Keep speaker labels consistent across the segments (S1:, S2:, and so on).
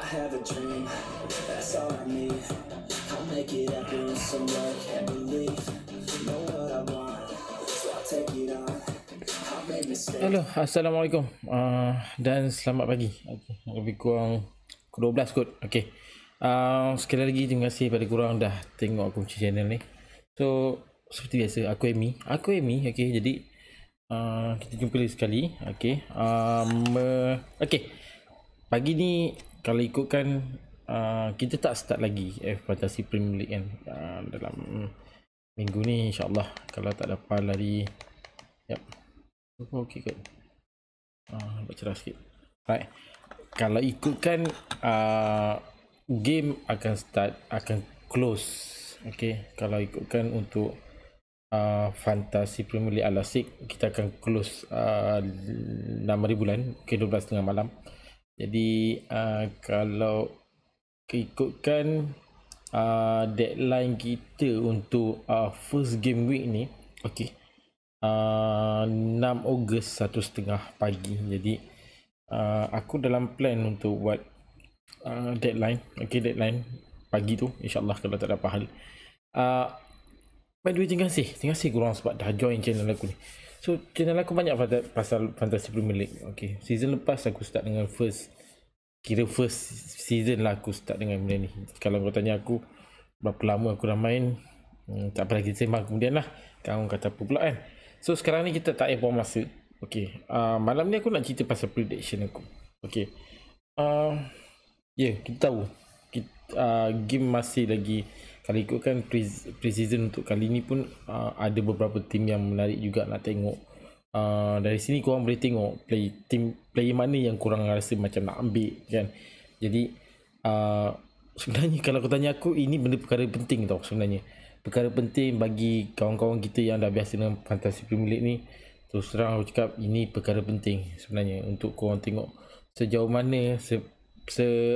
S1: have a dream, that's all I need. I'll make it happen with some work and belief. Know what I want, so I'll take it on. I'll make mistakes.
S2: Halo, Assalamualaikum dan selamat pagi. Okay, lebih kurang pukul 12 kot. Okay. Sekali lagi terima kasih pada korang dah tengok aku punya channel ni. So, seperti biasa, aku Amy. Okay, jadi kita jumpa lagi sekali. Okay. Okay. Pagi ni kalau ikutkan kita tak start lagi Fantasy Premier League kan. Dalam minggu ni insyaAllah, kalau tak dapat lari. Yep. Okay kot. Nampak cerah sikit. Right. Kalau ikutkan game akan start, akan close. Okay. Kalau ikutkan untuk Fantasy Premier League Al-Asik, kita akan close 6 hari bulan, okay, 12.30 malam. Jadi kalau ikutkan deadline kita untuk first game week ni, okay, 6 Ogos 1:30 pagi. Jadi aku dalam plan untuk buat deadline, okay, deadline pagi tu insyaAllah kalau tak ada apa hal. By the way, terima kasih korang sebab dah join channel aku ni. So channel aku banyak pasal Fantasy Premier League. Okay, season lepas aku start dengan first season lah aku start dengan benda ni. Kalau kau tanya aku berapa lama aku dah main, tak apa lagi sembang kemudian lah kau kata apa pula kan. So sekarang ni kita tak buang masa. Okay, malam ni aku nak cerita pasal prediction aku. Okay, kita tahu game masih lagi. Kalau ikutkan pre-season untuk kali ni pun ada beberapa tim yang menarik juga nak tengok. Dari sini korang boleh tengok player mana yang korang rasa macam nak ambil kan. Jadi sebenarnya kalau kau tanya aku, ini benda perkara penting tau sebenarnya. Perkara penting bagi kawan-kawan kita yang dah biasa dengan Fantasy Premier League ni. Terus terang aku cakap, ini perkara penting sebenarnya untuk korang tengok sejauh mana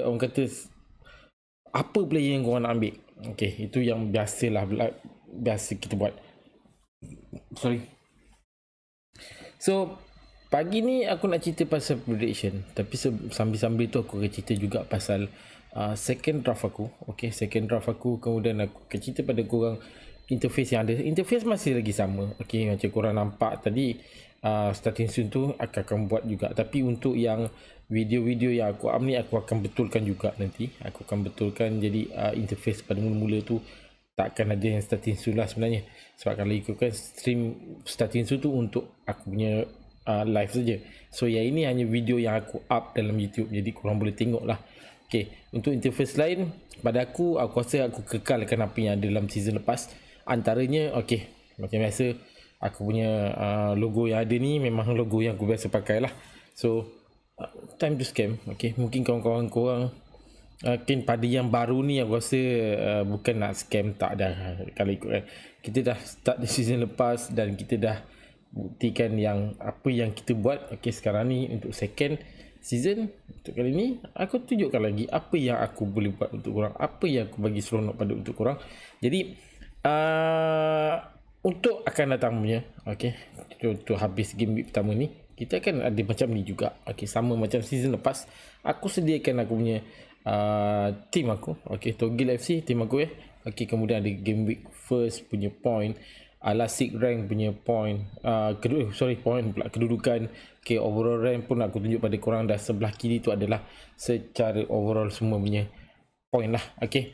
S2: orang kata apa player yang korang nak ambil. Okay, itu yang biasa kita buat. So pagi ni aku nak cerita pasal prediction, tapi sambil-sambil tu aku akan cerita juga pasal second draft aku. Okay, second draft aku. Kemudian aku akan cerita pada korang interface yang ada. Interface masih lagi sama. Okay, macam korang nampak tadi, starting soon tu akan buat juga. Tapi untuk yang video-video yang aku up ni, aku akan betulkan juga nanti. Aku akan betulkan, jadi interface pada mula-mula tu takkan ada yang starting soon lah sebenarnya. Sebab kalau ikutkan stream starting soon tu untuk aku punya live saja. So yang ini hanya video yang aku up dalam YouTube, jadi korang boleh tengok lah. Okay, untuk interface lain pada aku rasa aku kekalkan apa yang ada dalam season lepas. Antaranya, okay, macam biasa aku punya logo yang ada ni memang logo yang aku biasa pakai lah. So time to scam. Okay, mungkin kawan-kawan korang mungkin pada yang baru ni aku rasa bukan nak scam, tak ada. Kalau ikut kita dah start di season lepas dan kita dah buktikan yang apa yang kita buat. Okay, sekarang ni untuk second season, untuk kali ni aku tunjukkan lagi apa yang aku boleh buat untuk korang, apa yang aku bagi seronok pada untuk korang. Jadi untuk akan datang punya, okay, untuk habis game week pertama ni kita akan ada macam ni juga. Okay, sama macam season lepas aku sediakan aku punya team aku. Okay, Togil FC team aku Okay, kemudian ada game week first punya point, Al-Asik rank punya point, point pula kedudukan. Okay, overall rank pun aku tunjuk pada korang. Dah sebelah kiri tu adalah secara overall semua punya point lah. Okay,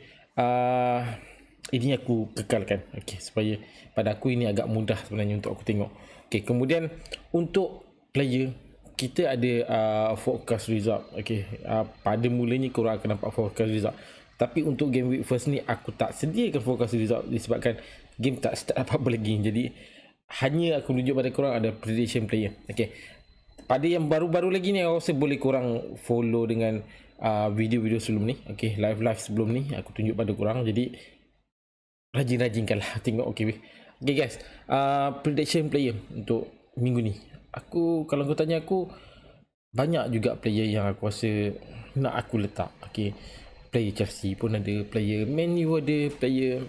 S2: ini aku kekalkan, okay, supaya pada aku ini agak mudah sebenarnya untuk aku tengok. Okay, kemudian untuk player kita ada forecast result. Okay, pada mulanya korang akan nampak forecast result, tapi untuk game week first ni aku tak sediakan forecast result disebabkan game tak start apa-apa lagi. Jadi hanya aku tunjuk pada korang ada prediction player. Okay, pada yang baru-baru lagi ni aku rasa boleh korang follow dengan video-video sebelum ni. Okay, live sebelum ni aku tunjuk pada korang. Jadi rajin-rajinkanlah tengok. Okay guys, prediction player untuk minggu ni, aku kalau kau tanya aku, banyak juga player yang aku rasa nak aku letak. Okay, player Chelsea pun ada, player Man U ada, player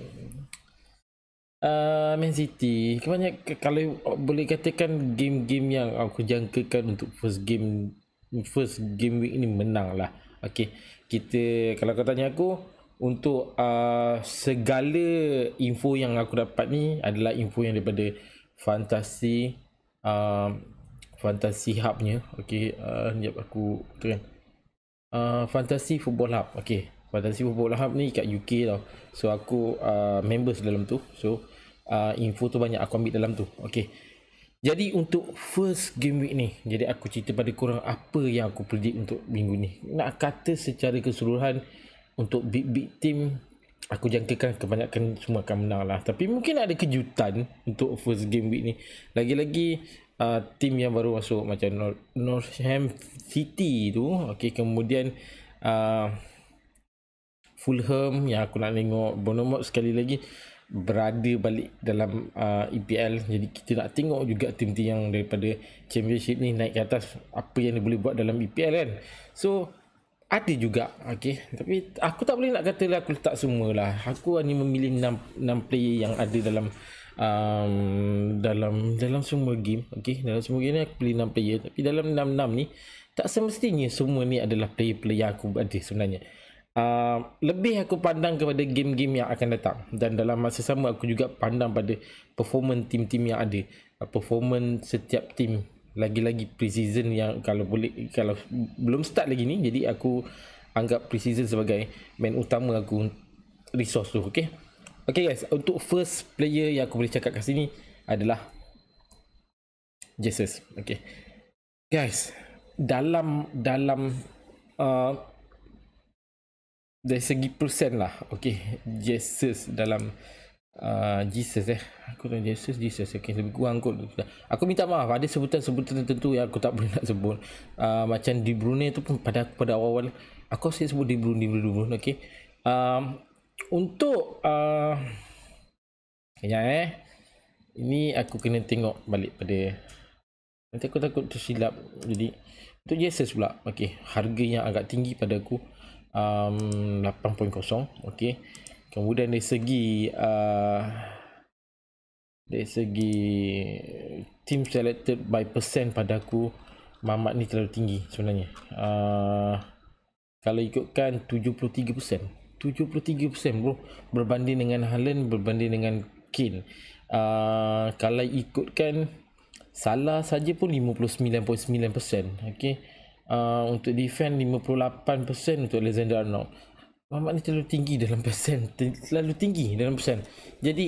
S2: Man City. Kebanyakan, kalau boleh katakan game-game yang aku jangkakan untuk first game week ni menang lah. Okey, kita kalau kau tanya aku untuk segala info yang aku dapat ni adalah info yang daripada Fantasy Fantasy Hub-nya. Okey, sekejap aku tu kan. Fantasy Football Hub. Okey, Fantasy Football Hub ni kat UK tau. So aku members dalam tu. So info tu banyak aku ambil dalam tu. Okey. Jadi untuk first game week ni, jadi aku cerita pada korang apa yang aku predict untuk minggu ni. Nak kata secara keseluruhan untuk big team, aku jangkakan kebanyakan semua akan menang lah. Tapi mungkin ada kejutan untuk first game week ni. Lagi-lagi team yang baru masuk macam Northam City tu. Okay, kemudian Fulham yang aku nak tengok Bournemouth sekali lagi berada balik dalam EPL. Jadi kita nak tengok juga tim-tim yang daripada Championship ni naik ke atas, apa yang dia boleh buat dalam EPL kan. So ada juga, okay. Tapi aku tak boleh nak kata lah aku letak semua lah. Aku hanya memilih 6 player yang ada dalam semua game, okay. Dalam semua game ni aku pilih 6 player. Tapi dalam 6 ni tak semestinya semua ni adalah player-player yang aku ada sebenarnya. Lebih aku pandang kepada game-game yang akan datang, dan dalam masa sama aku juga pandang pada performance tim-tim yang ada, performance setiap tim, lagi-lagi pre-season yang kalau boleh, kalau belum start lagi ni, jadi aku anggap pre-season sebagai main utama aku, resource tu. Okay guys, untuk first player yang aku boleh cakap kat sini adalah Jesus. Okay guys, dalam dari segi persen lah, okay, Jesus dalam aku tahu Jesus, okay, lebih kurang kot. Aku minta maaf, ada sebutan-sebutan tertentu yang aku tak boleh nak sebut, macam De Bruyne tu pun pada awal-awal aku asyik sebut De Bruyne, okay. Untuk ini aku kena tengok balik pada, nanti aku takut tersilap. Jadi untuk Jesus pula, okay, harga yang agak tinggi pada aku 8.0, okey. Kemudian dari segi team selected by percent pada aku, Mamat ni terlalu tinggi sebenarnya. Kalau ikutkan 73% bro, berbanding dengan Haaland, berbanding dengan Kane. Kalau ikutkan Salah saja pun 59.9%, okey. Untuk defend 58%, untuk Alexander Arnold. Mamat ni terlalu tinggi dalam persen, Jadi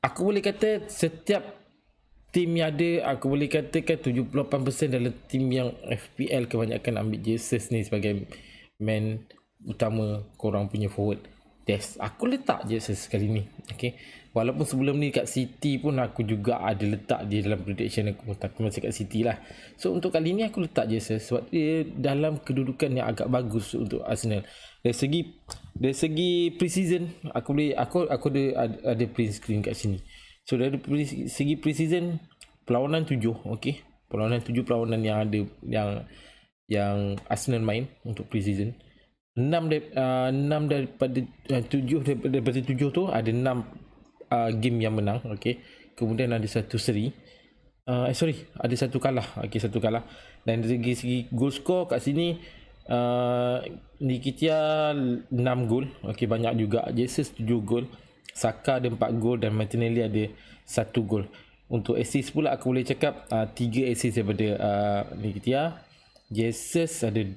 S2: aku boleh kata setiap tim yang ada, aku boleh katakan 78% dalam tim yang FPL kebanyakan ambil Jesus ni sebagai man utama korang punya forward. Aku letak Jesus kali ni, okay. Walaupun sebelum ni kat City pun aku juga ada letak dia dalam prediction aku, tapi masih kat City lah. So untuk kali ni aku letak Jesus sebab dia dalam kedudukan yang agak bagus untuk Arsenal. Dari segi pre-season, aku ada print screen kat sini. So dari segi pre-season, perlawanan 7, okey. Perlawanan yang ada yang Arsenal main untuk pre-season. 6 daripada 7 tu ada 6 game yang menang, okey. Kemudian ada satu seri. Ada satu kalah. Okey, satu kalah. Dan dari segi goal score kat sini, Nketiah 6 gol. Okey, banyak juga. Jesus 7 gol. Saka ada 4 gol dan Martinelli ada 1 gol. Untuk assist pula aku boleh cakap 3 assist daripada Nketiah. Jesus ada 1,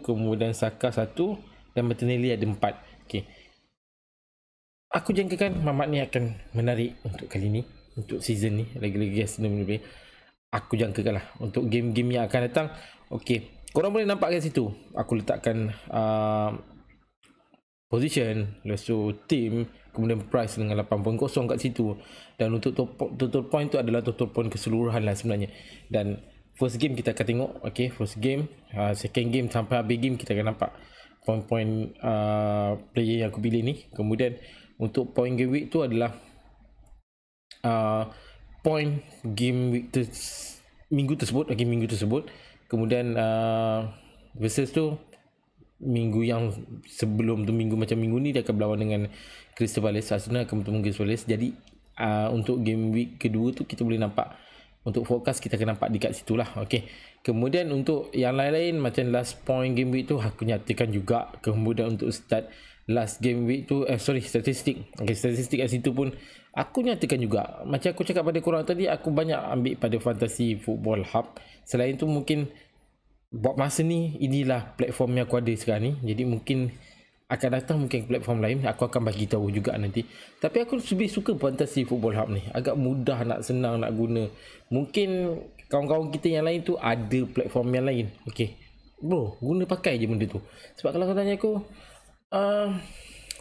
S2: kemudian Saka 1 dan Martinelli ada 4. Okey. Aku jangkakan Mamat ni akan menarik untuk kali ni, untuk season ni, lagi-lagi Arsenal lebih. Aku jangkakan lah untuk game-game yang akan datang. Okey, korang boleh nampak kat situ aku letakkan position, lepas tu team, kemudian price dengan 8.0 kat situ. Dan untuk total point tu adalah total point keseluruhan lah sebenarnya. Dan first game kita akan tengok, okay, first game, second game sampai habis game kita akan nampak point-point player yang aku pilih ni. Kemudian untuk point game week tu adalah point game week minggu tersebut, okay, minggu tersebut. Kemudian versus tu minggu yang sebelum tu, macam minggu ni dia akan berlawan dengan Crystal Palace. Arsenal akan bertemu Crystal Palace. Jadi untuk game week kedua tu kita boleh nampak untuk forecast kita akan nampak dekat situ lah. Okay. Kemudian untuk yang lain-lain macam last point game week tu aku nyatakan juga. Kemudian untuk start last game week tu statistik. Okay, statistik kat situ pun aku nyatakan juga. Macam aku cakap pada korang tadi, aku banyak ambil pada Fantasy Football Hub. Selain tu mungkin buat masa ni inilah platform yang aku ada sekarang ni. Jadi mungkin akan datang mungkin platform lain, aku akan bagi tahu juga nanti. Tapi aku lebih suka Fantasy Football Hub ni. Agak mudah, nak senang nak guna. Mungkin kawan-kawan kita yang lain tu ada platform yang lain. Okay, bro, guna pakai je benda tu. Sebab kalau kau tanya aku,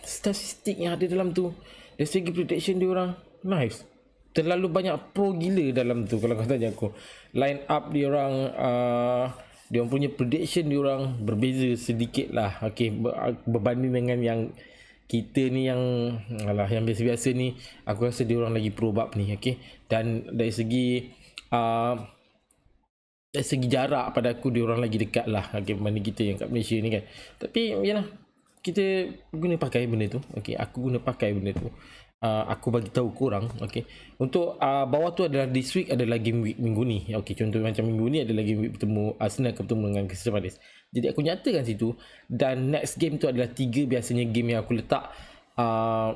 S2: statistik yang ada dalam tu, dari segi prediction dia orang nice, terlalu banyak pro gila dalam tu. Kalau kau tanya aku, line up dia orang, dia orang punya prediction dia orang berbeza sedikit lah. Okay, berbanding dengan yang kita ni yang yang biasa-biasa ni, aku rasa dia orang lagi pro bab ni. Okay, dan dari segi jarak pada aku, dia orang lagi dekat lah. Okay, berbanding kita yang kat Malaysia ni kan. Tapi yalah, kita guna pakai benda tu. Okay, aku guna pakai benda tu. Aku bagi tahu korang. Okay, untuk bawah tu adalah this week adalah game week minggu ni. Okay, contoh macam minggu ni adalah game week bertemu Arsenal akan bertemu dengan Crystal Palace. Jadi aku nyatakan situ, dan next game tu adalah 3 biasanya game yang aku letak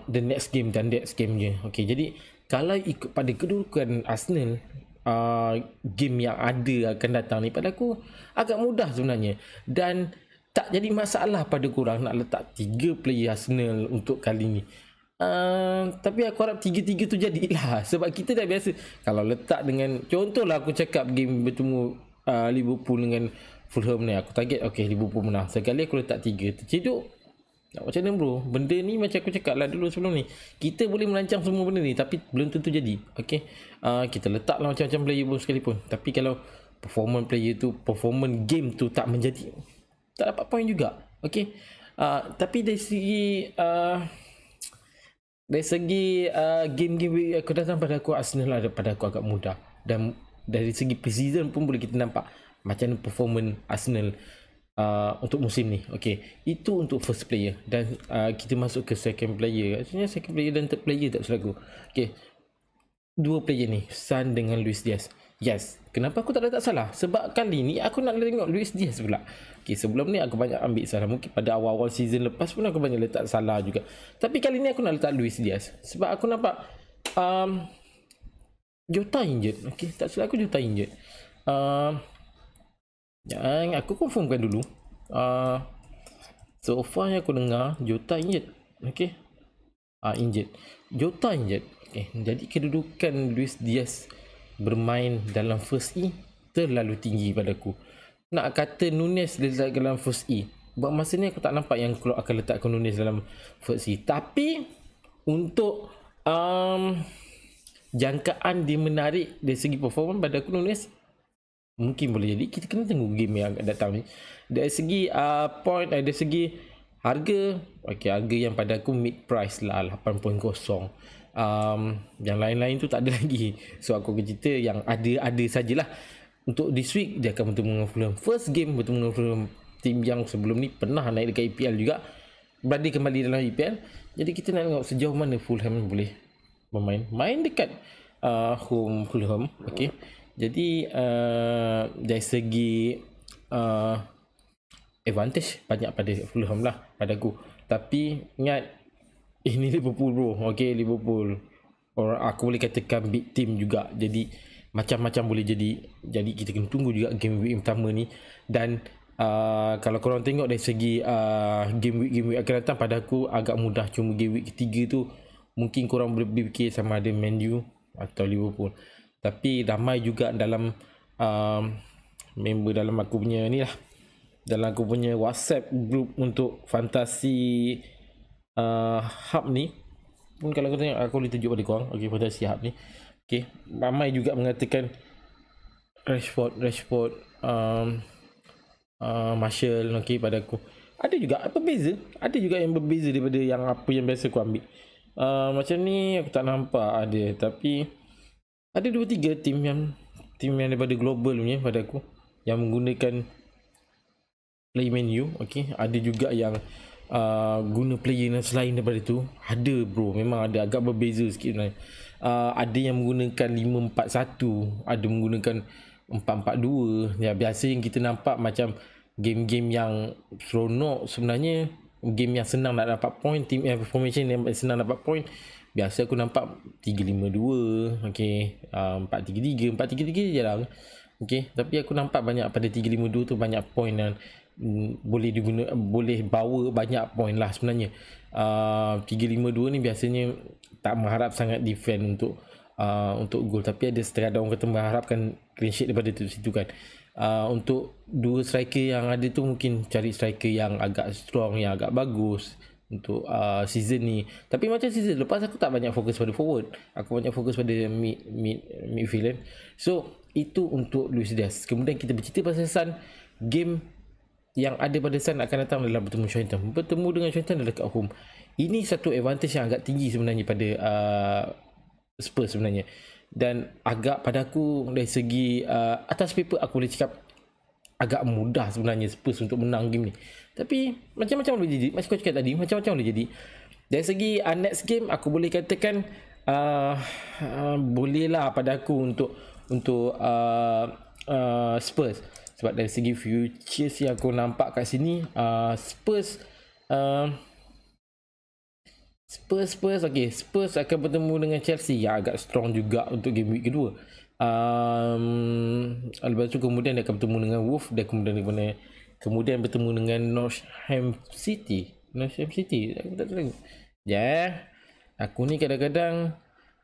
S2: the next game dan next game je. Okay, jadi kalau ikut pada kedudukan Arsenal, game yang ada akan datang ni, pada aku agak mudah sebenarnya. Dan tak jadi masalah pada korang nak letak 3 player Arsenal untuk kali ni. Tapi aku harap 3-3 tu jadilah. Sebab kita dah biasa kalau letak dengan, contohlah aku cakap game bertemu Liverpool dengan Fulham ni, aku target okay Liverpool menang. Sekali aku letak 3, terceduk. Nak macam mana bro? Benda ni macam aku cakap lah dulu sebelum ni, kita boleh merancang semua benda ni tapi belum tentu jadi. Okay, kita letaklah macam-macam player pun sekalipun, tapi kalau performance player tu, performance game tu tak menjadi, tak dapat point juga. Okay, tapi dari segi game-game aku datang pada aku, Arsenal ada pada aku agak mudah. Dan dari segi pre-season pun boleh kita nampak macam performance Arsenal untuk musim ni. Okay, itu untuk first player. Dan kita masuk ke second player. Maksudnya second player dan third player tak salah aku. Okay, 2 player ni, Son dengan Luis Diaz. Yes, kenapa aku tak letak salah? Sebab kali ni aku nak tengok Luis Diaz pula. Okay, sebelum ni aku banyak ambil salah. Mungkin pada awal-awal season lepas pun aku banyak letak salah juga. Tapi kali ni aku nak letak Luis Diaz. Sebab aku nampak Jota injured. Okay, tak salah aku Jota injured. Yang aku confirmkan dulu. So far yang aku dengar, Jota injured. Okay, injured. Jota injured. Okay, jadi kedudukan Luis Diaz bermain dalam first E terlalu tinggi pada aku. Nak kata Nunes letak dalam first E, buat masa ni aku tak nampak yang Klopp akan letakkan Nunes dalam first E. Tapi untuk jangkaan dia menarik dari segi performance, pada aku Nunes mungkin boleh jadi. Kita kena tunggu game yang akan datang ni. Dari segi point, dari segi harga, okay, harga yang pada aku mid price lah, 8.0. Yang lain-lain tu tak ada lagi. So aku akan cerita yang ada sajalah. Untuk this week dia akan bertemu dengan Fulham. First game bertemu dengan Fulham, tim yang sebelum ni pernah naik dekat EPL juga, berada kembali dalam EPL. Jadi kita nak tengok sejauh mana Fulham boleh main dekat home Fulham. Okay, jadi dari segi advantage banyak pada Fulham lah pada aku. Tapi ingat, ini Liverpool bro. Okay, Liverpool, orang aku boleh katakan big team juga. Jadi macam-macam boleh jadi. Jadi kita kena tunggu juga game week pertama ni. Dan kalau korang tengok dari segi game week akan datang, pada aku agak mudah. Cuma game week ketiga tu mungkin korang boleh berfikir sama ada Man U atau Liverpool. Tapi ramai juga dalam member dalam aku punya ni lah, dalam aku punya WhatsApp group untuk Fantasy Hub ni pun, kalau kau tengok aku boleh tunjuk pada korang. Okay, Fantasy Hub ni, okay, ramai juga mengatakan Rashford, Martial. Okay, pada aku ada juga berbeza. Ada juga yang berbeza daripada yang apa yang biasa aku ambil. Macam ni aku tak nampak ada. Tapi ada 2-3 tim yang daripada global punya pada aku yang menggunakan play menu. Okay, ada juga yang guna player yang selain daripada tu. Ada bro, memang ada, agak berbeza sikit sebenarnya. ada yang menggunakan 5-4-1, ada menggunakan 4-4-2. Ya, biasa yang kita nampak macam game-game yang seronok sebenarnya, game yang senang nak dapat point, team formation yang senang dapat point, biasa aku nampak 3-5-2, okey, 4-3-3, 4-3-3 jarang. Okey, tapi aku nampak banyak pada 3-5-2 tu banyak point dan boleh boleh bawa banyak point lah sebenarnya. 3-5-2 ni biasanya tak mengharap sangat defend untuk gol, tapi ada setengah orang kata mengharapkan clean sheet daripada situ kan. Untuk dua striker yang ada tu mungkin cari striker yang agak strong, yang agak bagus untuk season ni. Tapi macam season lepas aku tak banyak fokus pada forward, aku banyak fokus pada midfield kan. So itu untuk Luis Diaz. Kemudian kita bercerita pasal Sun. Game yang ada pada Sun akan datang adalah bertemu Southampton. Bertemu dengan Southampton adalah kat home. Ini satu advantage yang agak tinggi sebenarnya pada Spurs sebenarnya. Dan agak pada aku dari segi atas paper aku boleh cakap agak mudah sebenarnya Spurs untuk menang game ni. Tapi macam-macam boleh jadi. Macam kau cakap tadi, macam-macam boleh jadi. Dari segi next game aku boleh katakan bolehlah pada aku untuk Spurs. Sebab dari segi futures yang aku nampak kat sini, Spurs okay, Spurs akan bertemu dengan Chelsea yang agak strong juga untuk game week kedua. Lepas tu kemudian dia akan bertemu dengan Wolves, dan kemudian bertemu dengan Norwich City. Aku tak tahu. Aku ni kadang-kadang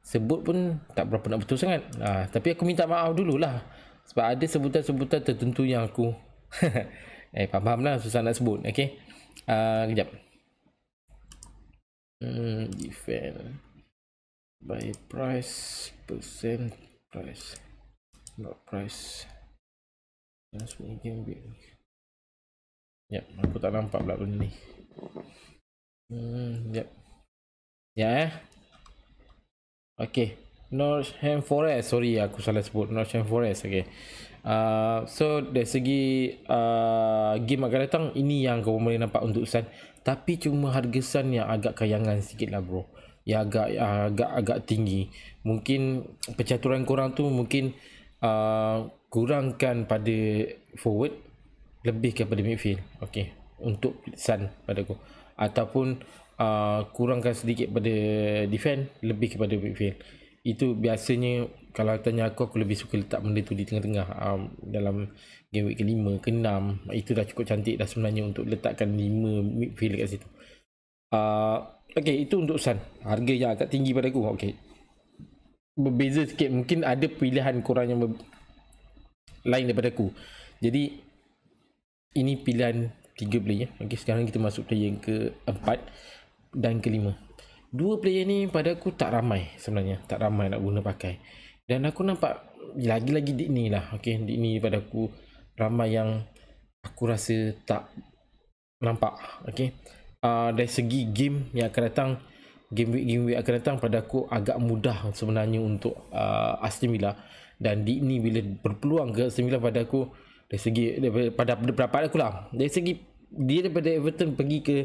S2: sebut pun tak berapa nak betul sangat. Tapi aku minta maaf dululah, sebab ada sebutan-sebutan tertentu yang aku faham lah, susah nak sebut. Okay, kejap. Defend by price, percent price, not price. That's what game bit. Aku tak nampak pula benda ni. Okay, Nottingham Forest. Sorry, aku salah sebut Nottingham Forest. Okay. So dari segi game akan datang, ini yang kau boleh nampak untuk Sun. Tapi cuma harga Sun yang agak kayangan sikit lah bro. Yang agak tinggi. Mungkin percaturan korang tu mungkin kurangkan pada forward, lebih kepada midfield. Okay, untuk Sun pada aku. Ataupun kurangkan sedikit pada defend, lebih kepada midfield. Itu biasanya kalau tanya aku lebih suka letak benda tu di tengah-tengah. Dalam game week ke-5, ke-6, itu dah cukup cantik dah sebenarnya untuk letakkan 5 midfield kat situ. Okay, itu untuk Sun. Harga yang agak tinggi pada aku. Okay, berbeza sikit. Mungkin ada pilihan korang yang lain daripada aku. Jadi ini pilihan 3 player. Okay, sekarang kita masuk player yang ke-4 dan ke-5. Dua player ni pada aku tak ramai sebenarnya. Tak ramai nak guna pakai. Dan aku nampak lagi-lagi Dick ni lah. Okay, Dick ni pada aku ramai yang aku rasa tak nampak. Okay, dari segi game yang akan datang, game week akan datang, pada aku agak mudah sebenarnya untuk Aston Villa. Dan Dick ni bila berpeluang ke Aston Villa, pada aku dari segi pada pendapat aku lah, dari segi dia daripada Everton pergi ke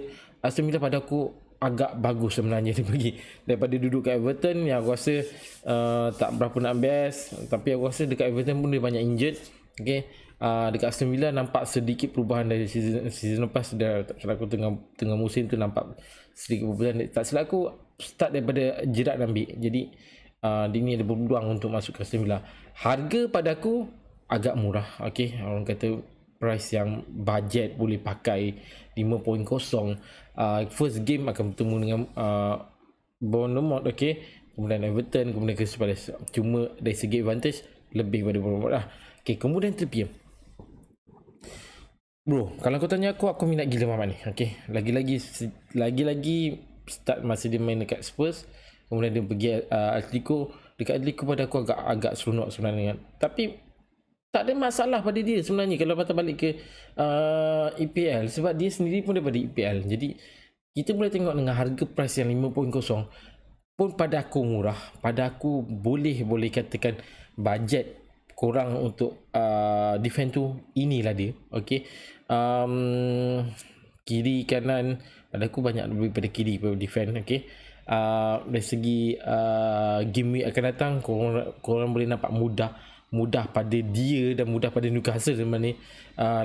S2: Aston Villa, pada aku agak bagus sebenarnya dia pergi daripada duduk kat Everton yang aku rasa tak berapa nak best. Tapi aku rasa dekat Everton pun dia banyak injured. Okay, dekat Aston Villa nampak sedikit perubahan dari season lepas. Dia tak salah aku tengah musim tu nampak sedikit perubahan. Tak salah aku start daripada Gerrard ambil. Jadi dia ni ada peluang untuk masuk ke Aston Villa. Harga pada aku agak murah. Okay, orang kata price yang budget boleh pakai 5.0. First game akan bertemu dengan Bournemouth. Okay, kemudian Everton, kemudian Crystal Palace. Cuma dari segi advantage lebih pada Bournemouth lah. Okay, kemudian Trippier. Bro, kalau kau tanya aku minat gila Mamat ni. Okay, lagi-lagi start masa dia main dekat Spurs, kemudian dia pergi Atletico. Dekat Atletico pada aku agak seronok sebenarnya. Tapi tak ada masalah pada dia sebenarnya kalau patah balik ke EPL, sebab dia sendiri pun daripada EPL. Jadi kita boleh tengok dengan harga price yang 5.0 pun pada aku murah. Pada aku boleh katakan budget korang untuk defend tu inilah dia. Okay, kiri kanan pada aku banyak lebih pada kiri pada defend. Okay, dari segi game week akan datang, korang boleh nampak mudah pada dia dan mudah pada Newcastle sebenarnya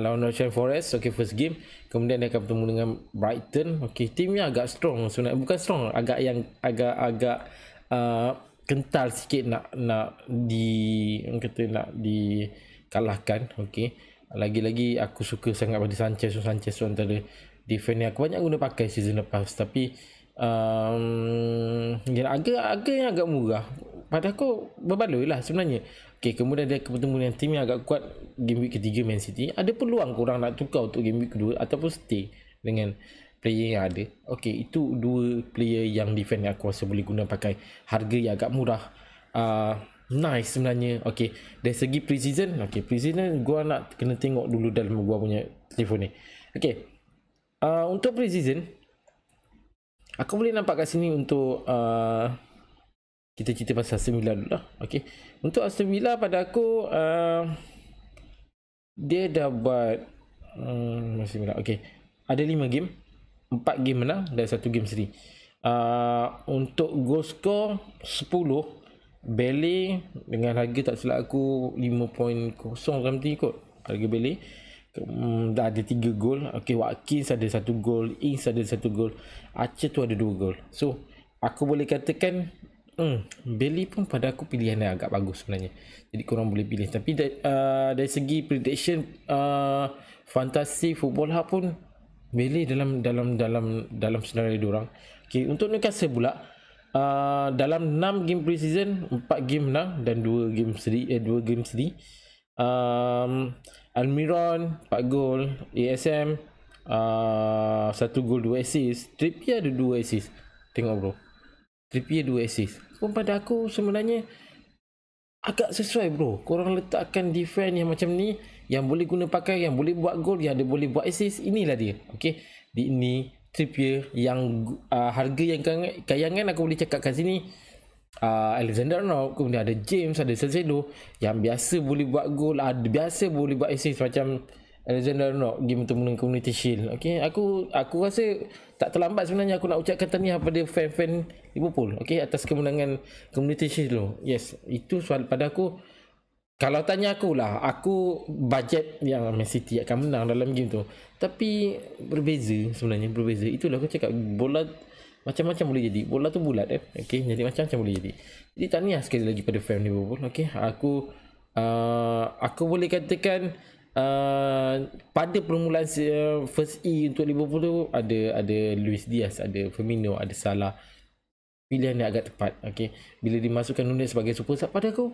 S2: lawan Nottingham Forest. Okay, first game. Kemudian dia akan bertemu dengan Brighton. Okay, timnya agak strong sebenarnya, bukan strong, agak kental sikit nak dikalahkan. Okay, lagi-lagi aku suka sangat pada Sanchez antara defend yang aku banyak guna pakai season lepas, tapi agak murah pada aku, berbaloi lah sebenarnya. Okay, kemudian dia bertemu dengan tim yang agak kuat game week ketiga, Man City. Ada peluang korang nak tukar untuk game week kedua ataupun stay dengan player yang ada. Okay, itu dua player yang defend yang aku rasa boleh guna pakai, harga yang agak murah. Nice sebenarnya. Okay, dari segi pre-season, gua nak kena tengok dulu dalam gua punya telefon ni. Okay, untuk pre-season aku boleh nampak kat sini untuk kita cerita pasal Aston Villa dulu lah. Okay, untuk Aston Villa pada aku dia dah buat okay, ada 5 game, 4 game menang dan 1 game seri. Untuk goal score 10, Bailey dengan harga tak silap aku 5.0 something kot harga Bailey. Dah ada 3 gol. Okay, Watkins ada 1 gol, Ings ada 1 gol, Archer tu ada 2 gol. So aku boleh katakan Bailey pun pada aku pilihan yang agak bagus sebenarnya. Jadi korang boleh pilih. Tapi dari segi prediction fantasi football hub pun Bailey dalam senarai diorang. Okay, untuk Newcastle pula dalam 6 game pre-season 4 game menang dan 2 game seri. Almiron 4 gol, ASM 1 gol 2 assist, Trippier ada 2 assist. Tengok bro, Trippier 2 assist pun pada aku sebenarnya agak sesuai bro. Korang letakkan defend yang macam ni, yang boleh guna pakai, yang boleh buat gol, yang ada boleh buat assist, inilah dia. Okay, ini Trippier yang harga yang kayangan aku boleh cakap kat sini. Alexander-Arnold, kemudian ada James, ada Cancelo yang biasa boleh buat gol, biasa boleh buat assist macam Alexander-Arnold game untuk menang Community Shield. Okay, aku rasa tak terlambat sebenarnya aku nak ucapkan tahniah pada fan-fan Liverpool, okay, atas kemenangan Community Shield tu. Yes, itu soal pada aku. Kalau tanya aku lah, aku bajet yang Man City akan menang dalam game tu, tapi berbeza sebenarnya, berbeza. Itulah aku cakap, bola macam-macam boleh jadi. Bola tu bulat okay, jadi macam-macam boleh jadi. Jadi tahniah sekali lagi pada fan Liverpool. Okay, aku boleh katakan pada permulaan first untuk Liverpool tu ada Luis Diaz, ada Firmino, ada Salah. Pilihan yang agak tepat. Okay, bila dimasukkan Nunes sebagai super sub, pada aku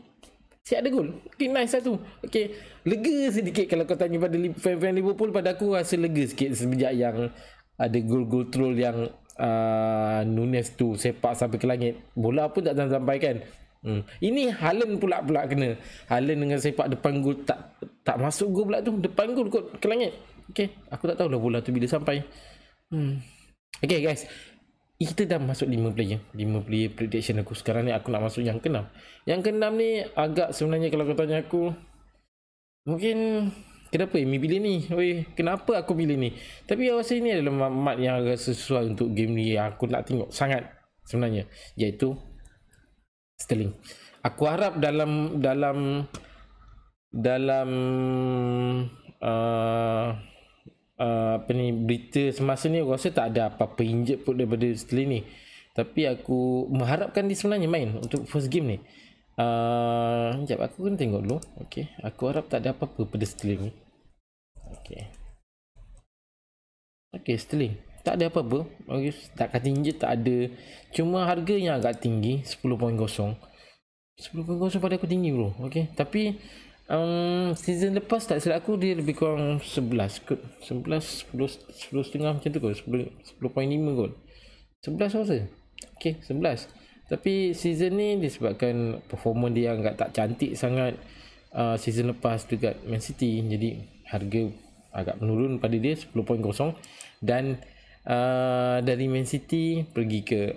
S2: siap ada gol. Okay, nice satu. Okay, lega sedikit kalau kau tanya pada fan Liverpool. Pada aku rasa lega sikit semenjak yang ada gol-gol troll yang Nunes tu sepak sampai ke langit, bola pun tak sampai kan. Ini Haaland pula kena. Haaland dengan sepak depan gol, tak masuk gol pula tu, depan gol kot ke langit. Okay, aku tak tahu lah bola tu bila sampai. Okay guys, kita dah masuk 5 player prediction aku. Sekarang ni aku nak masuk yang ke-6. Yang ke-6 ni agak sebenarnya kalau kau tanya aku, mungkin kenapa Amy pilih ni? Kenapa aku pilih ni? Tapi aku rasa ini adalah mat yang agak sesuai untuk game ni yang aku nak tengok sangat sebenarnya, iaitu Sterling. Aku harap dalam berita semasa ni aku rasa tak ada apa-apa injured pun daripada Sterling ni. Tapi aku mengharapkan dia sebenarnya main untuk first game ni. Sekejap aku kena tengok dulu. Okay, aku harap tak ada apa-apa pada Sterling ni. Okay, Sterling tak ada apa-apa. Okay, tak kata injured, tak ada. Cuma harganya agak tinggi, 10.0. 10.0 pada aku tinggi bro. Okay, tapi season lepas tak silap aku dia lebih kurang 11 kot. 10 setengah macam tu kot. 10.5 kot. 11 rasa. Okay, 11. Tapi season ni disebabkan performance dia agak tak cantik sangat season lepas dekat Man City, jadi harga agak menurun pada dia 10.0. Dan dari Man City pergi ke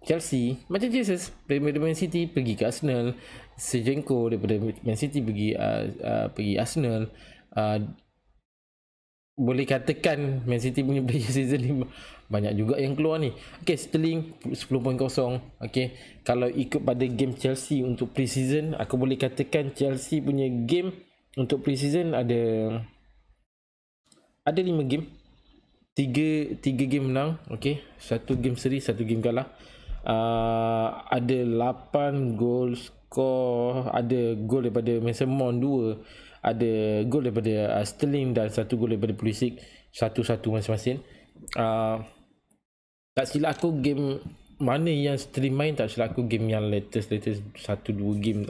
S2: Chelsea, macam Jesus daripada Man City pergi ke Arsenal, Zinchenko daripada Man City pergi Arsenal, boleh katakan Man City punya player season ni banyak juga yang keluar ni. Okay, Sterling 10.0. Okay, kalau ikut pada game Chelsea untuk pre-season, aku boleh katakan Chelsea punya game untuk pre-season ada 5 game. 3 game menang, okay, 1 game seri, 1 game kalah. Ada 8 gol skor, ada gol daripada Mason Mount 2, ada gol daripada Sterling dan 1 gol daripada Pulisic, 1-1 masing-masing. Tak silap aku game mana yang Sterling main, tak silap aku game yang latest 1-2 game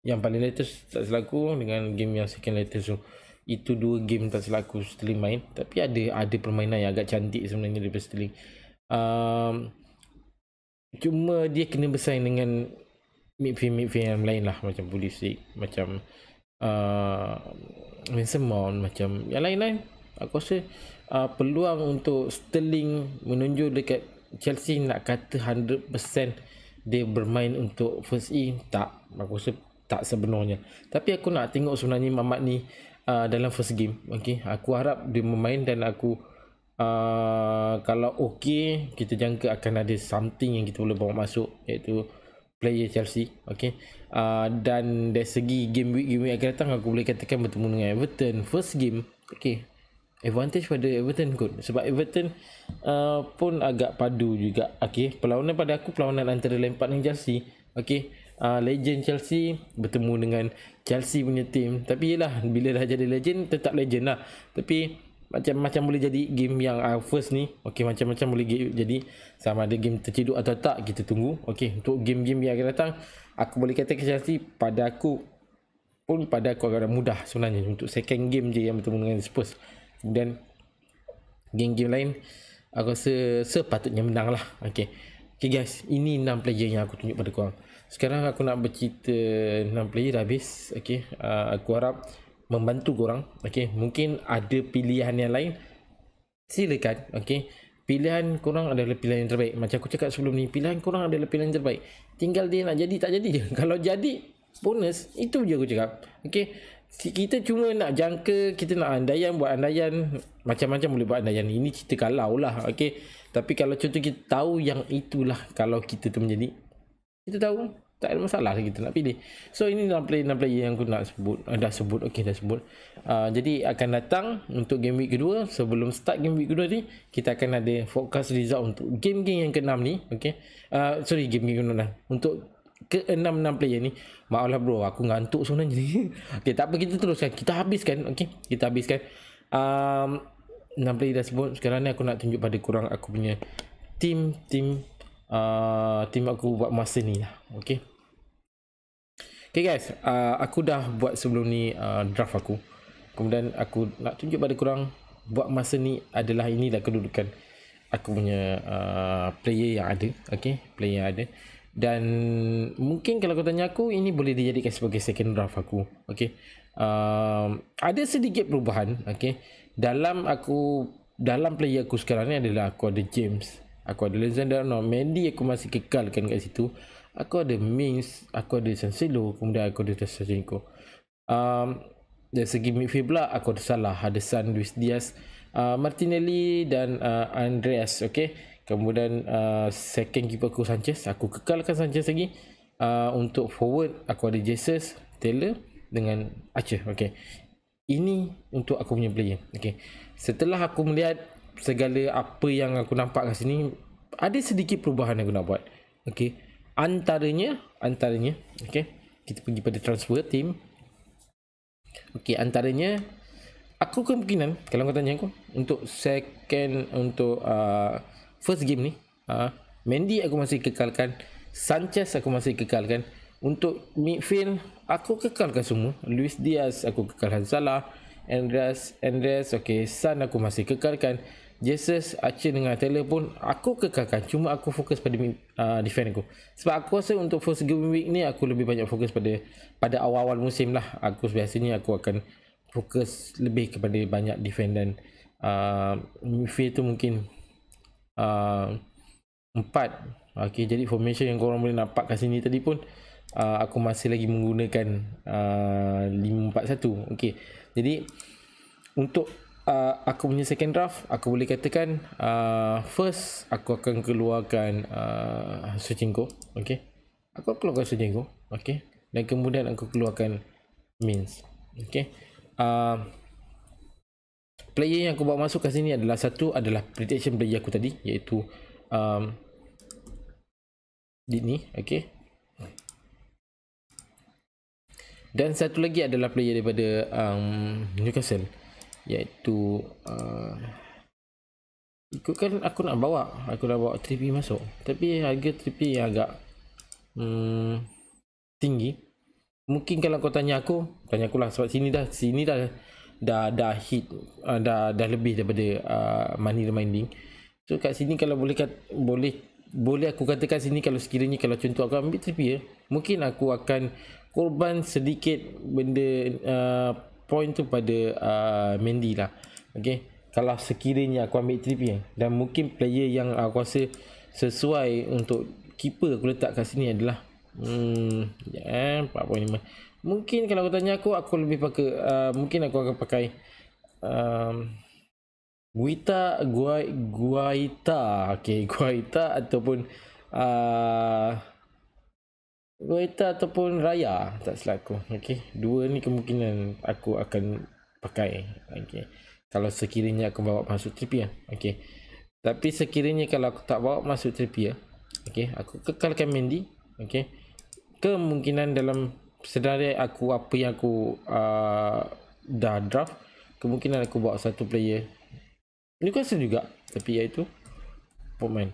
S2: yang paling latest, tak silap aku, dengan game yang second latest. So itu 2 game tak silap aku Sterling main. Tapi ada permainan yang agak cantik sebenarnya daripada Sterling. Cuma dia kena bersaing dengan midfield yang lain lah, macam Pulisic, macam Mason Mount, macam yang lain-lain. Aku rasa peluang untuk Sterling menunjuk dekat Chelsea nak kata 100% dia bermain untuk first in, tak. Aku rasa tak sebenarnya. Tapi aku nak tengok sebenarnya Mamat ni dalam first game. Okay, aku harap dia bermain dan aku kalau okay, kita jangka akan ada something yang kita boleh bawa masuk, iaitu player Chelsea. Okay, dan dari segi game week akan datang, aku boleh katakan bertemu dengan Everton first game. Okay, advantage pada Everton kot, sebab Everton pun agak padu juga. Okay, perlawanan pada aku perlawanan antara Lampard dan Chelsea. Okay, legend Chelsea bertemu dengan Chelsea punya team. Tapi yelah, bila dah jadi legend, tetap legend lah. Tapi macam boleh jadi game yang first ni. Okay, macam-macam boleh jadi, sama ada game terciduk atau tak, kita tunggu. Okay, untuk game-game yang akan datang, aku boleh katakan Chelsea pada aku agak mudah sebenarnya. Untuk second game je yang bertemu dengan Spurs. Dan game-game lain aku rasa sepatutnya menang lah. Okay guys, ini 6 player yang aku tunjuk pada korang. Sekarang aku nak bercerita 6 player dah habis. Okay, aku harap membantu korang. Okay, mungkin ada pilihan yang lain, silakan. Okay, pilihan korang adalah pilihan yang terbaik. Macam aku cakap sebelum ni, pilihan korang adalah pilihan yang terbaik. Tinggal dia nak jadi tak jadi je. Kalau jadi, bonus. Itu je aku cakap. Okay, kita cuma nak jangka, kita nak buat andaian, macam-macam boleh buat andaian. Ini cerita kalau lah. Okay, tapi kalau contoh kita tahu yang itulah, kalau kita tu menjadi, kita tahu tak ada masalah kita nak pilih. So ini 6 player yang aku nak sebut. Dah sebut. Jadi akan datang untuk game week kedua. Sebelum start game week kedua ni, kita akan ada forecast result untuk game-game yang ke-6 ni. Okay, game-game ke-6 untuk ke-6 player ni. Maaf lah bro, aku ngantuk sebenarnya ni. Okay, tak apa, kita teruskan, kita habiskan. Okay, kita habiskan 6 player dah sebut. Sekarang ni aku nak tunjuk pada korang aku punya team aku buat masa ni lah. Okay guys, aku dah buat sebelum ni draft aku. Kemudian aku nak tunjuk pada korang buat masa ni adalah inilah kedudukan aku punya player yang ada. Okay, player yang ada. Dan mungkin kalau kau tanya aku, ini boleh dijadikan sebagai second draft aku. Okay, ada sedikit perubahan. Okay, dalam player aku sekarang ni adalah aku ada James, aku ada Alexander Arnold, Mendy aku masih kekalkan kat situ. Aku ada Mings, aku ada Cancelo, kemudian aku ada Zinchenko. Dari segi midfield pula, aku ada Salah, ada Son, Luis Diaz, Martinelli dan Andreas. Okay, kemudian second keeper aku Sanchez, aku kekalkan Sanchez lagi. Untuk forward aku ada Jesus, Taylor dengan Archer. Okay, ini untuk aku punya player. Okay, setelah aku melihat segala apa yang aku nampak kat sini, ada sedikit perubahan yang aku nak buat. Okay, antaranya okay, kita pergi pada transfer team. Okay, antaranya aku kemungkinan, kalau kau tanya aku, untuk first game ni, Mendy aku masih kekalkan, Sanchez aku masih kekalkan. Untuk midfield aku kekalkan semua. Luis Diaz aku kekalkan, Salah, Andreas, okay, Son aku masih kekalkan, Jesus, Archer dengan Taylor pun aku kekalkan. Cuma aku fokus pada defend aku. Sebab aku rasa untuk first game week ni aku lebih banyak fokus pada awal-awal musim lah. Aku biasanya aku akan fokus lebih kepada banyak defend dan midfield tu mungkin 4. Okay, jadi formation yang korang boleh nampak kat sini tadi pun aku masih lagi menggunakan 5-4-1. Okay, jadi untuk aku punya second draft, aku boleh katakan first aku akan keluarkan Shevchenko, okey. Aku keluarkan Shevchenko, okey. Dan kemudian aku keluarkan Mins, okey. Player yang aku bawa masuk kat sini adalah satu adalah prediction player aku tadi, iaitu Dini, okey. Dan satu lagi adalah player daripada Newcastle, iaitu ikutkan aku nak bawa Trippier masuk, tapi harga Trippier yang agak tinggi. Mungkin kalau kau tanya aku lah, sebab sini dah hit, dah lebih daripada money remaining. So kat sini kalau boleh aku katakan sini, kalau sekiranya kalau contoh aku ambil Trippier, mungkin aku akan korban sedikit benda point tu pada Mendy lah. Okay, kalau sekiranya aku ambil Trippier, dan mungkin player yang aku rasa sesuai untuk keeper aku letak kat sini adalah 4.5. Mungkin kalau aku tanya aku lebih pakai mungkin aku akan pakai Guaita, okay, Guaita ataupun Guaita ataupun Raya, tak silap aku. Okay, dua ni kemungkinan aku akan pakai. Okay, kalau sekiranya aku bawa masuk Trippier. Okay, tapi sekiranya kalau aku tak bawa masuk Trippier, okay, aku kekalkan Mendy. Okay, kemungkinan dalam senarai aku apa yang aku dah draft, kemungkinan aku bawa satu player Newcastle juga, tapi iaitu pemain.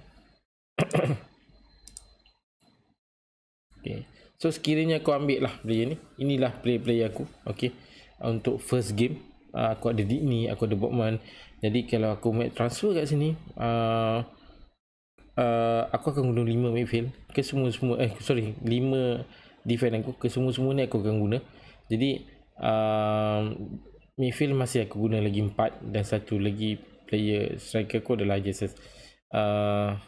S2: Okay, so sekiranya aku ambil lah player ni, inilah player aku. Okay, untuk first game aku ada Dini, aku ada Botman. Jadi kalau aku make transfer kat sini, aku akan guna 5 midfield ke semua 5 defend aku ke semua ni aku akan guna. Jadi midfield masih aku guna lagi 4, dan satu lagi player striker aku adalah Jesus. Kane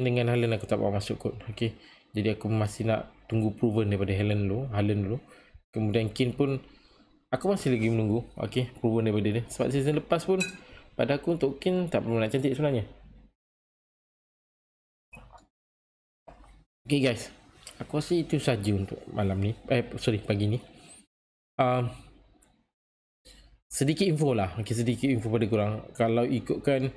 S2: dengan Haaland aku tak bawa masuk kot. Okay, jadi aku masih nak tunggu proven daripada Haaland dulu. Kemudian Kane pun aku masih lagi menunggu, okay, proven daripada dia. Sebab season lepas pun pada aku untuk Kane tak perlu nak cantik sebenarnya. Okay guys, aku rasa itu saja untuk malam ni, pagi ni. Sedikit info lah, okay, sedikit info pada korang. Kalau ikutkan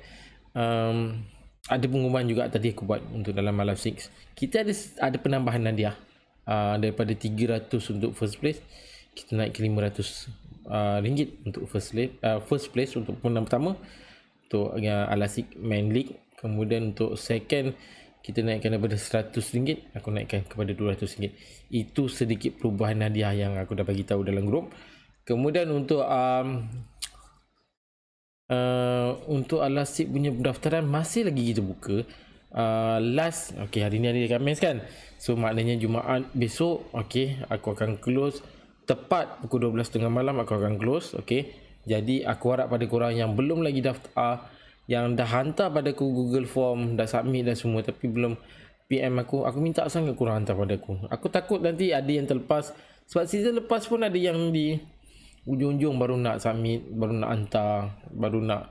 S2: ada pengumuman juga tadi aku buat untuk dalam malam 6, kita ada penambahan hadiah daripada 300 untuk first place, kita naik ke 500 ringgit untuk first place untuk pemenang pertama untuk Al-Asik Main League. Kemudian untuk second kita naikkan daripada RM100, aku naikkan kepada RM200. Itu sedikit perubahan hadiah yang aku dah bagi tahu dalam grup. Kemudian untuk Al-Asik punya pendaftaran masih lagi kita buka. Last, okay, hari ni hari Khamis kan, so maknanya Jumaat besok, okay, aku akan close tepat pukul 12:30 malam aku akan close. Okay, jadi aku harap pada korang yang belum lagi daftar, yang dah hantar pada aku Google Form, dah submit dan semua, tapi belum PM aku minta sangat korang hantar pada aku. Aku takut nanti ada yang terlepas, sebab season lepas pun ada yang di ujung-ujung baru nak submit, baru nak hantar, baru nak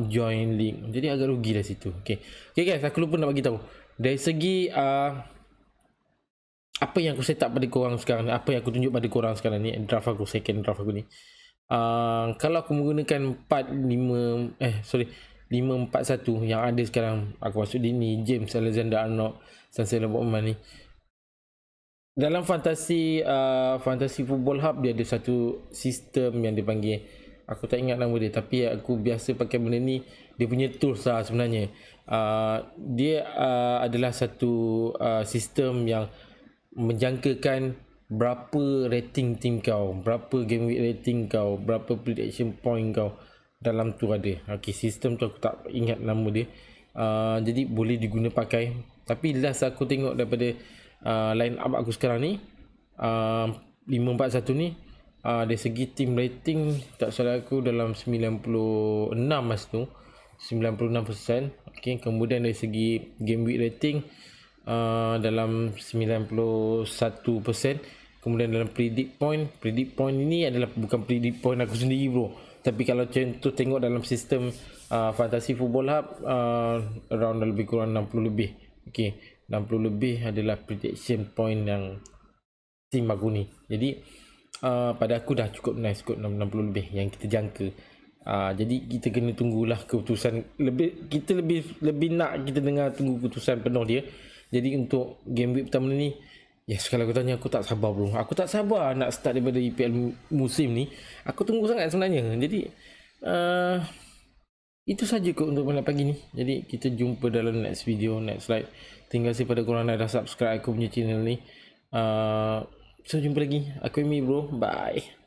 S2: join link, jadi agak rugi dah situ. Okay guys, aku lupa nak bagi tahu dari segi apa yang aku set up pada korang sekarang, apa yang aku tunjuk pada korang sekarang ni, second draft aku ni. Kalau aku menggunakan 5-4-1 yang ada sekarang, aku maksud Dini, James, Alexander-Arnold, Cancelo, Botman ni, dalam fantasi Football Hub dia ada satu sistem yang dipanggil, aku tak ingat nama dia, tapi aku biasa pakai benda ni. Dia punya tools lah sebenarnya. Dia adalah satu sistem yang menjangkakan berapa rating tim kau, berapa game week rating kau, berapa prediction point kau, dalam tu ada. Okay, sistem tu aku tak ingat nama dia. Jadi boleh diguna pakai. Tapi last aku tengok daripada line up aku sekarang ni, 541 ni, dari segi team rating tak salah aku dalam 96 masa tu, 96%. Okay, kemudian dari segi game week rating dalam 91%. Kemudian dalam predict point ini adalah bukan predict point aku sendiri bro, Tapi kalau contoh tengok dalam sistem Fantasy Football Hub, around lebih kurang 60 lebih. Okay, 60 lebih adalah prediction point yang tim aku ni. Jadi pada aku dah cukup nice kot 60 lebih yang kita jangka. Jadi kita kena tunggulah keputusan. Kita lebih nak kita dengar tunggu keputusan penuh dia. Jadi untuk game week pertama ni, yes, kalau aku tanya, aku tak sabar bro. Aku tak sabar nak start daripada EPL musim ni. Aku tunggu sangat sebenarnya. Jadi itu saja kot untuk malam pagi ni. Jadi kita jumpa dalam next video, next slide. Terima kasih pada korang yang dah subscribe aku punya channel ni. So jumpa lagi. Aku Amy bro. Bye.